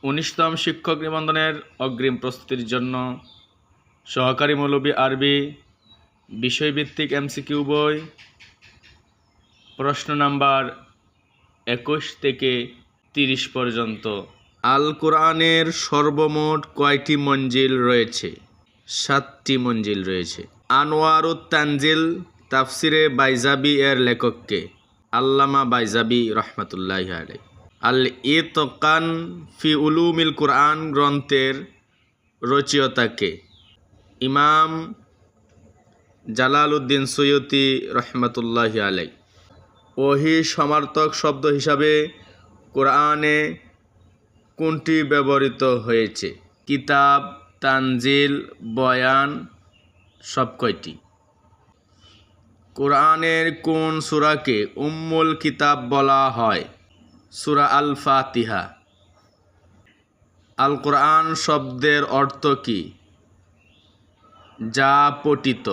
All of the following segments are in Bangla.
19তম শিক্ষক নিবন্ধনের অগ্রিম প্রস্তুতির জন্য সহকারী মৌলবী আরবি বিষয়ভিত্তিক এমসিকিউ বই প্রশ্ন নাম্বার 21 থেকে 30 পর্যন্ত। আল কোরআনের সর্বমোট কয়টি মঞ্জিল রয়েছে? 7টি মঞ্জিল রয়েছে। আনোয়ারুত তানজিল তাফসিরে বাইজাবি এর লেখককে? আল্লামা বাইজাবি রহমাতুল্লাহি আলাইহি। আল ইতকান ফি উলুমিল কোরআন গ্রন্থের রচয়িতাকে? ইমাম জালালউদ্দিন সুয়ুতি রহমাতুল্লাহি আলাইহি। ওহী সমার্থক শব্দ হিসাবে কোরআনে কোনটি ব্যবহৃত হয়েছে? কিতাব, তানজিল, বয়ান, সব কয়টি? কোরআনের কোন সূরাকে উম্মুল কিতাব বলা হয়? সূরা আল ফাতিহা। আল কোরআন শব্দের অর্থ কি? যা পঠিত।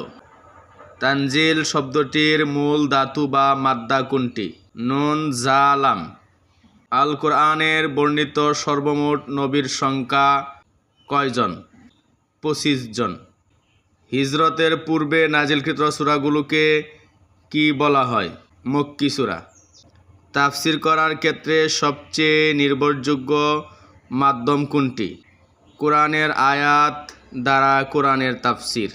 তানজিল শব্দটির মূল ধাতু বা মাদ্দা কোনটি? নুন জা লাম। আল কোরআনের বর্ণিত সর্বমোট নবীর সংখ্যা কয়জন? 25 জন। হিজরতের পূর্বে নাজিলকৃত সূরাগুলোকে কি বলা হয়? মক্কি সূরা। তাফসির করার ক্ষেত্রে সবচেয়ে নির্ভরযোগ্য মাধ্যম কোনটি? কোরআনের আয়াত দ্বারা কোরআনের তাফসির।